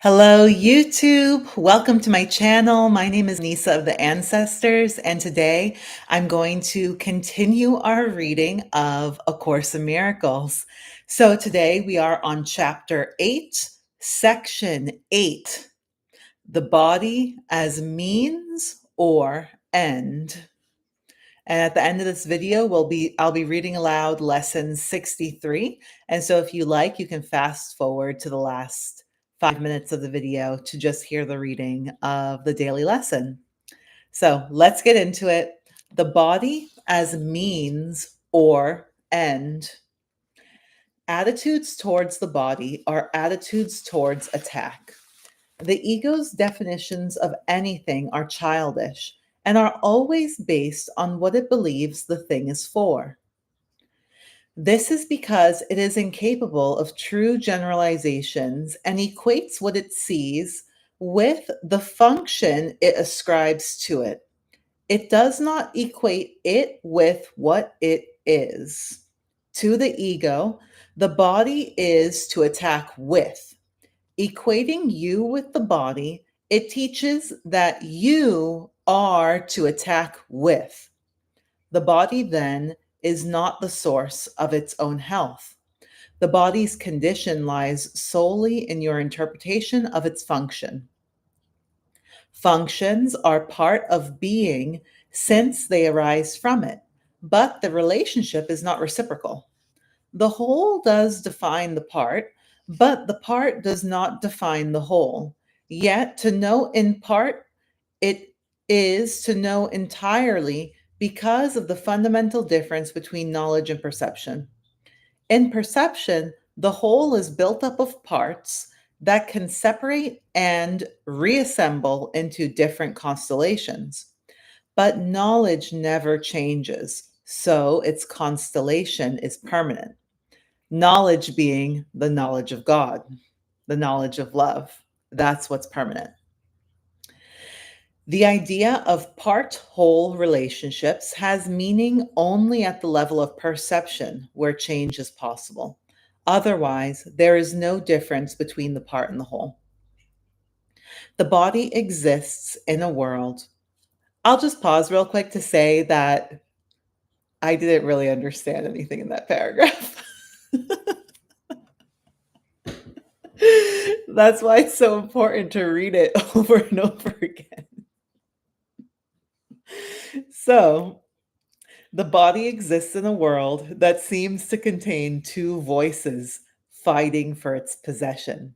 Hello, YouTube. Welcome to my channel. My name is Anissa of the Ancestors, and today I'm going to continue our reading of A Course in Miracles. So today we are on Chapter 8, Section 8, The Body as Means or End. And at the end of this video, I'll be reading aloud lesson 63. And so if you like, you can fast forward to the last 5 minutes of the video to just hear the reading of the daily lesson. So let's get into it. The body as means or end. Attitudes towards the body are attitudes towards attack. The ego's definitions of anything are childish and are always based on what it believes the thing is for. This is because it is incapable of true generalizations and equates what it sees with the function it ascribes to it. It does not equate it with what it is. To the ego, the body is to attack with. Equating you with the body, it teaches that you are to attack with. The body then is not the source of its own health. The body's condition lies solely in your interpretation of its function. Functions are part of being since they arise from it, but the relationship is not reciprocal. The whole does define the part, but the part does not define the whole. Yet to know in part, it is to know entirely because of the fundamental difference between knowledge and perception. In perception, the whole is built up of parts that can separate and reassemble into different constellations. But knowledge never changes, so its constellation is permanent. Knowledge being the knowledge of God, the knowledge of love. That's what's permanent. The idea of part-whole relationships has meaning only at the level of perception, where change is possible. Otherwise, there is no difference between the part and the whole. The body exists in a world. I'll just pause real quick to say that I didn't really understand anything in that paragraph. That's why it's so important to read it over and over again. So, the body exists in a world that seems to contain two voices fighting for its possession.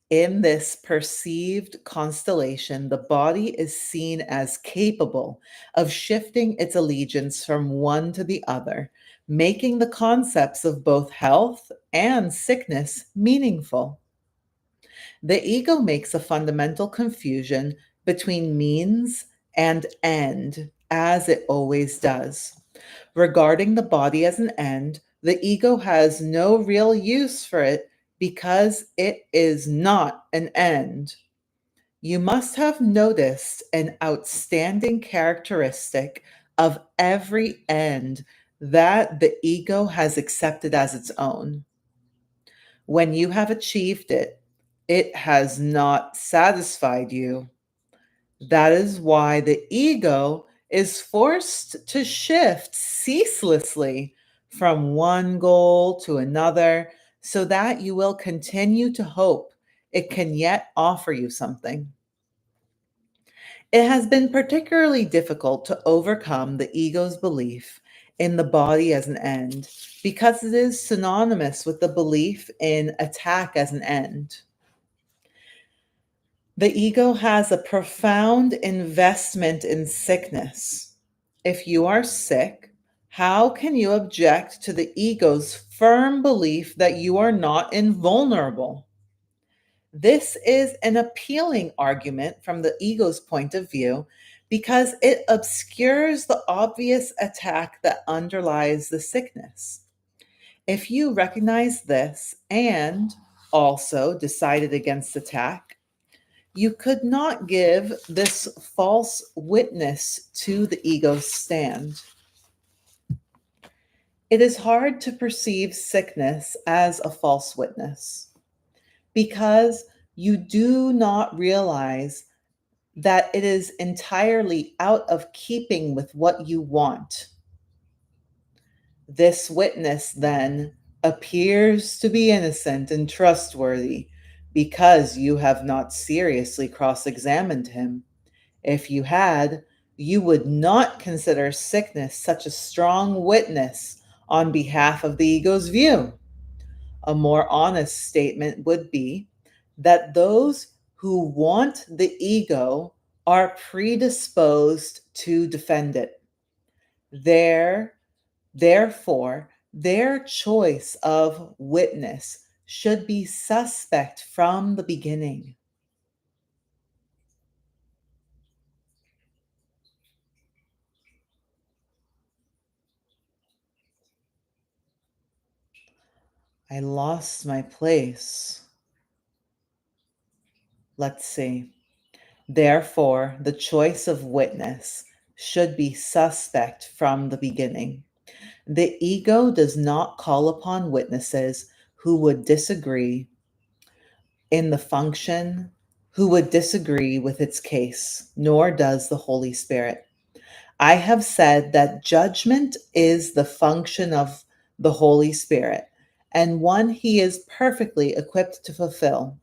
In this perceived constellation, the body is seen as capable of shifting its allegiance from one to the other, making the concepts of both health and sickness meaningful. The ego makes a fundamental confusion between means and end, as it always does. Regarding the body as an end, the ego has no real use for it because it is not an end. You must have noticed an outstanding characteristic of every end that the ego has accepted as its own. When you have achieved it, it has not satisfied you. That is why the ego is forced to shift ceaselessly from one goal to another so that you will continue to hope it can yet offer you something. It has been particularly difficult to overcome the ego's belief in the body as an end because it is synonymous with the belief in attack as an end. The ego has a profound investment in sickness. If you are sick, how can you object to the ego's firm belief that you are not invulnerable? This is an appealing argument from the ego's point of view because it obscures the obvious attack that underlies the sickness. If you recognize this and also decided against attack, you could not give this false witness to the ego's stand. It is hard to perceive sickness as a false witness because you do not realize that it is entirely out of keeping with what you want. This witness then appears to be innocent and trustworthy because you have not seriously cross examined him. If you had, you would not consider sickness such a strong witness on behalf of the ego's view. A more honest statement would be that those who want the ego are predisposed to defend it. Therefore, their choice of witness should be suspect from the beginning. I lost my place. Let's see. Therefore, the choice of witness should be suspect from the beginning. The ego does not call upon witnesses who would disagree in the function, who would disagree with its case, nor does the Holy Spirit. I have said that judgment is the function of the Holy Spirit and one he is perfectly equipped to fulfill.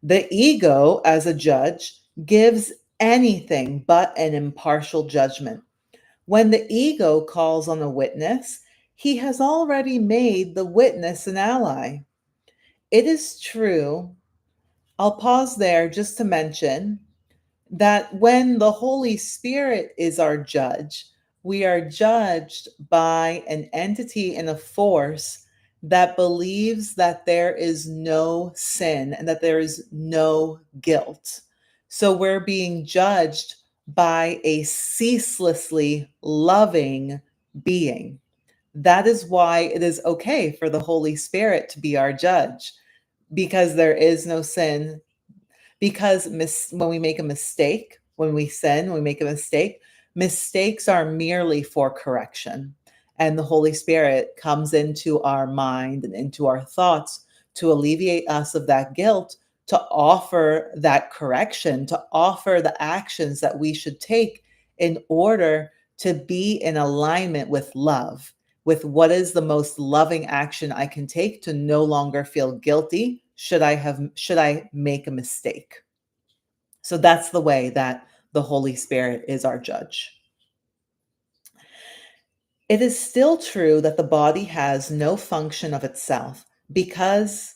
The ego, as a judge, gives anything but an impartial judgment. When the ego calls on a witness, he has already made the witness an ally. It is true. I'll pause there just to mention that when the Holy Spirit is our judge, we are judged by an entity and a force that believes that there is no sin and that there is no guilt. So we're being judged by a ceaselessly loving being. That is why it is okay for the Holy Spirit to be our judge, because there is no sin, because when we make a mistake, when we sin, when we make a mistake, mistakes are merely for correction. And the Holy Spirit comes into our mind and into our thoughts to alleviate us of that guilt, to offer that correction, to offer the actions that we should take in order to be in alignment with love, with what is the most loving action I can take to no longer feel guilty should I make a mistake. So that's the way that the Holy Spirit is our judge. It is still true that the body has no function of itself because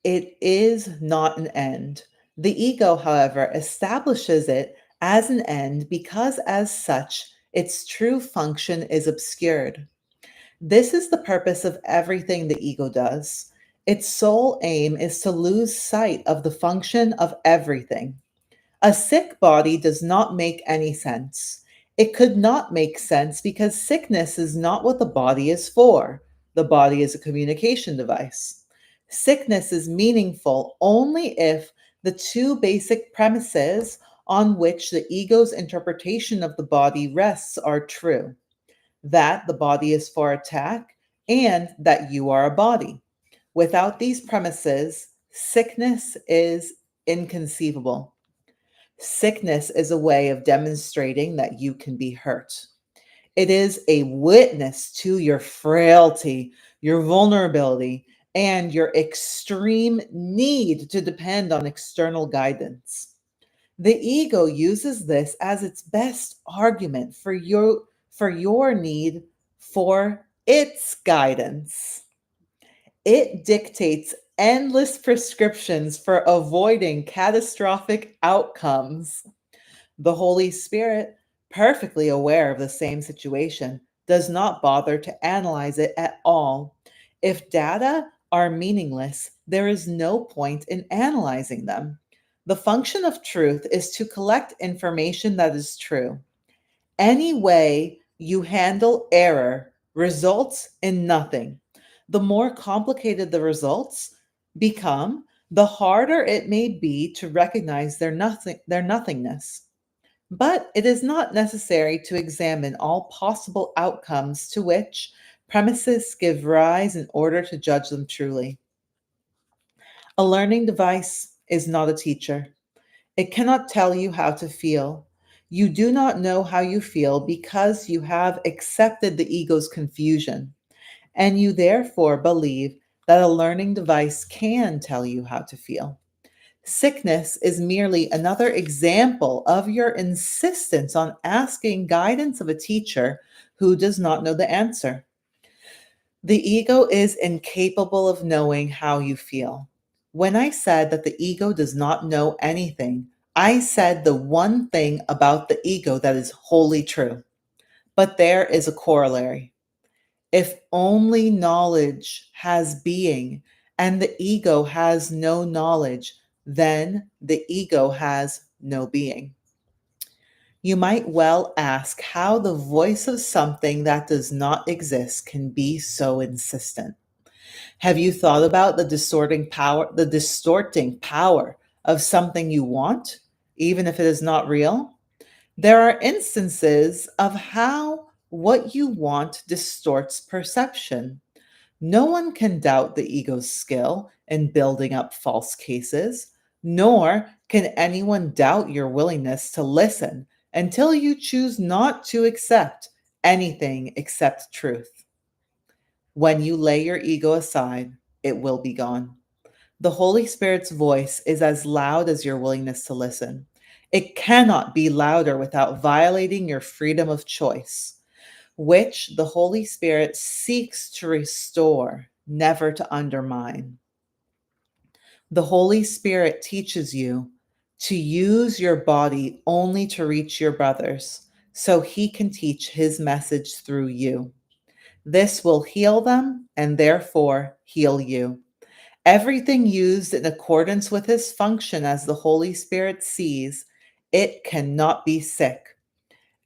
it is not an end. The ego, however, establishes it as an end because, as such, its true function is obscured. This is the purpose of everything the ego does. Its sole aim is to lose sight of the function of everything. A sick body does not make any sense. It could not make sense because sickness is not what the body is for. The body is a communication device. Sickness is meaningful only if the two basic premises on which the ego's interpretation of the body rests are true: that the body is for attack and that you are a body. Without these premises, sickness is inconceivable. Sickness is a way of demonstrating that you can be hurt. It is a witness to your frailty, your vulnerability, and your extreme need to depend on external guidance. The ego uses this as its best argument for your need for its guidance. It dictates endless prescriptions for avoiding catastrophic outcomes. The Holy Spirit, perfectly aware of the same situation, does not bother to analyze it at all. If data are meaningless, there is no point in analyzing them. The function of truth is to collect information that is true. Any way you handle error results in nothing. The more complicated the results become, the harder it may be to recognize their nothingness. But it is not necessary to examine all possible outcomes to which premises give rise in order to judge them truly. A learning device is not a teacher. It cannot tell you how to feel. You do not know how you feel because you have accepted the ego's confusion, and you therefore believe that a learning device can tell you how to feel. Sickness is merely another example of your insistence on asking guidance of a teacher who does not know the answer. The ego is incapable of knowing how you feel. When I said that the ego does not know anything, I said the one thing about the ego that is wholly true. But there is a corollary. If only knowledge has being and the ego has no knowledge, then the ego has no being. You might well ask how the voice of something that does not exist can be so insistent. Have you thought about the distorting power of something you want, even if it is not real? There are instances of how what you want distorts perception. No one can doubt the ego's skill in building up false cases, nor can anyone doubt your willingness to listen until you choose not to accept anything except truth. When you lay your ego aside, it will be gone. The Holy Spirit's voice is as loud as your willingness to listen. It cannot be louder without violating your freedom of choice, which the Holy Spirit seeks to restore, never to undermine. The Holy Spirit teaches you to use your body only to reach your brothers, so he can teach his message through you. This will heal them and therefore heal you. Everything used in accordance with his function as the Holy Spirit sees, it cannot be sick.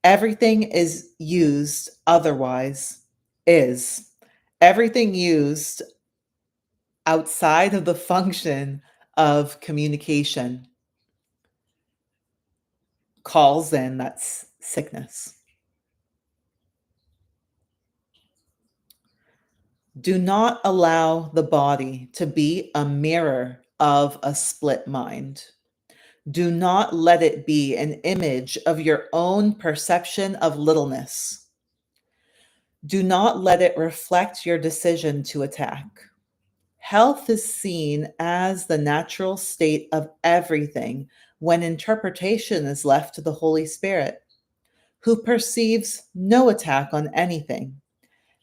Everything is used otherwise is. Everything used outside of the function of communication calls in that's sickness. Do not allow the body to be a mirror of a split mind. Do not let it be an image of your own perception of littleness. Do not let it reflect your decision to attack. Health is seen as the natural state of everything when interpretation is left to the Holy Spirit, who perceives no attack on anything.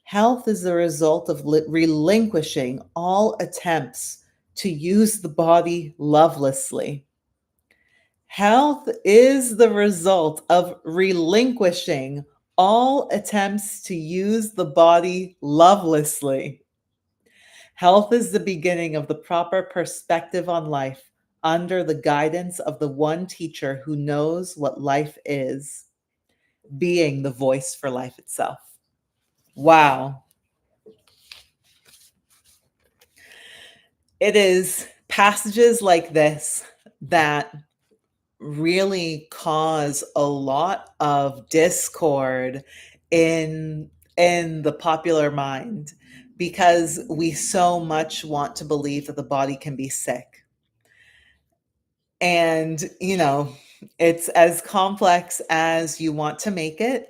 Health is the result of relinquishing all attempts to use the body lovelessly. Health is the result of relinquishing all attempts to use the body lovelessly. Health is the beginning of the proper perspective on life under the guidance of the one teacher who knows what life is, being the voice for life itself. Wow. It is passages like this that really cause a lot of discord in the popular mind because we so much want to believe that the body can be sick. And, it's as complex as you want to make it.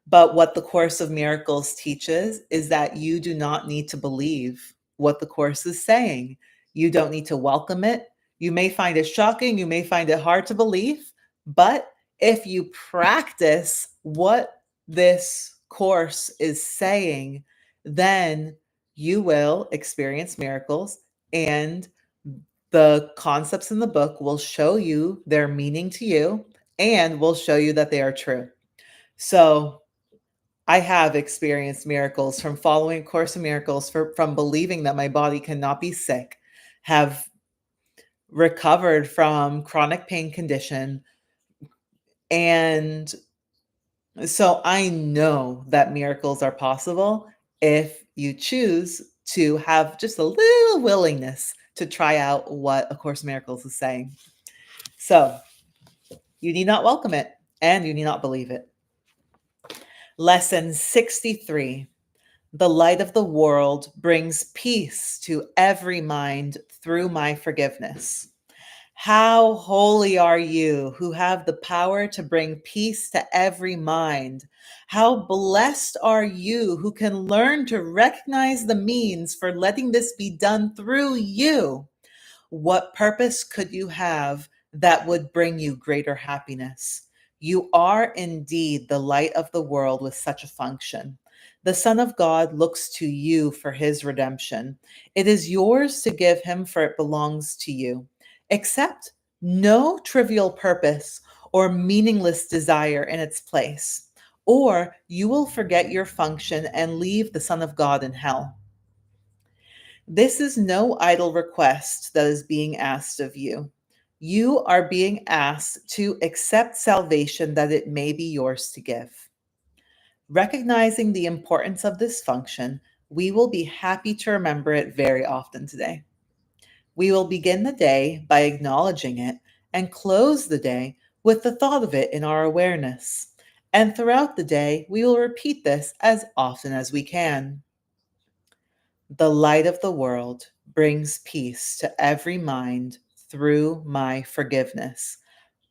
But what the Course of Miracles teaches is that you do not need to believe what the Course is saying. You don't need to welcome it. You may find it shocking. You may find it hard to believe. But if you practice what this Course is saying, then you will experience miracles, and the concepts in the book will show you their meaning to you and will show you that they are true. So I have experienced miracles from following A Course in Miracles, from believing that my body cannot be sick, have recovered from chronic pain condition. And so I know that miracles are possible if you choose to have just a little willingness to try out what A Course in Miracles is saying. So you need not welcome it and you need not believe it. Lesson 63. The light of the world brings peace to every mind through my forgiveness. How holy are you who have the power to bring peace to every mind? How blessed are you who can learn to recognize the means for letting this be done through you? What purpose could you have that would bring you greater happiness? You are indeed the light of the world with such a function. The Son of God looks to you for his redemption. It is yours to give him, for it belongs to you. Accept no trivial purpose or meaningless desire in its place, or you will forget your function and leave the Son of God in hell. This is no idle request that is being asked of you. You are being asked to accept salvation that it may be yours to give. Recognizing the importance of this function, we will be happy to remember it very often today. We will begin the day by acknowledging it and close the day with the thought of it in our awareness. And throughout the day, we will repeat this as often as we can. The light of the world brings peace to every mind through my forgiveness.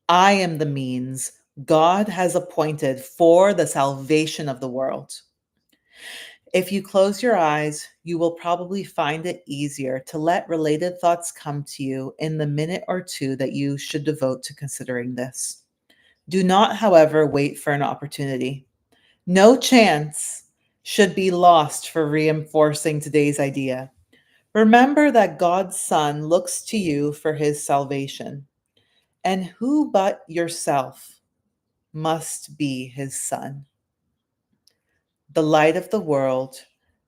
I am the means God has appointed for the salvation of the world. If you close your eyes, you will probably find it easier to let related thoughts come to you in the minute or two that you should devote to considering this. Do not, however, wait for an opportunity. No chance should be lost for reinforcing today's idea. Remember that God's Son looks to you for his salvation. And who but yourself must be his son? The light of the world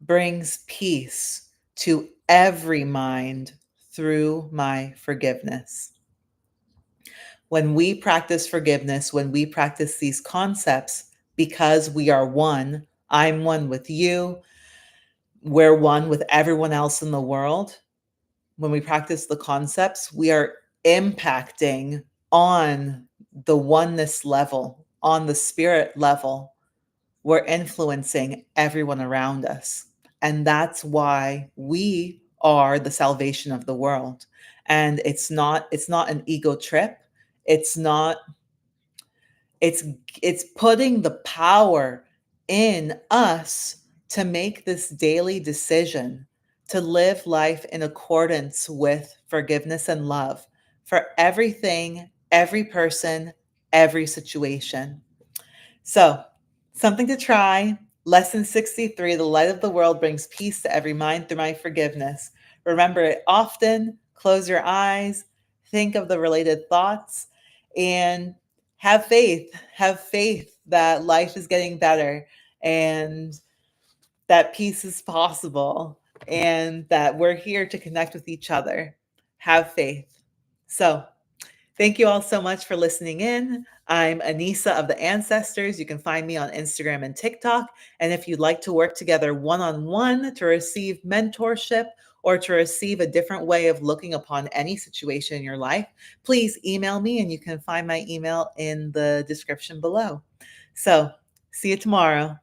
brings peace to every mind through my forgiveness. When we practice forgiveness, when we practice these concepts, because we are one, I'm one with you, we're one with everyone else in the world. When we practice the concepts, we are impacting on the oneness level, on the spirit level. We're influencing everyone around us. And that's why we are the salvation of the world. And it's not an ego trip. It's not it's it's putting the power in us to make this daily decision to live life in accordance with forgiveness and love for everything, every person, every situation. So, something to try. Lesson 63: the light of the world brings peace to every mind through my forgiveness. Remember it often, close your eyes, think of the related thoughts, and have faith. Have faith that life is getting better and that peace is possible and that we're here to connect with each other. Have faith. So, thank you all so much for listening in. I'm Anissa of the Ancestors. You can find me on Instagram and TikTok. And if you'd like to work together one-on-one to receive mentorship or to receive a different way of looking upon any situation in your life, please email me, and you can find my email in the description below. So, see you tomorrow.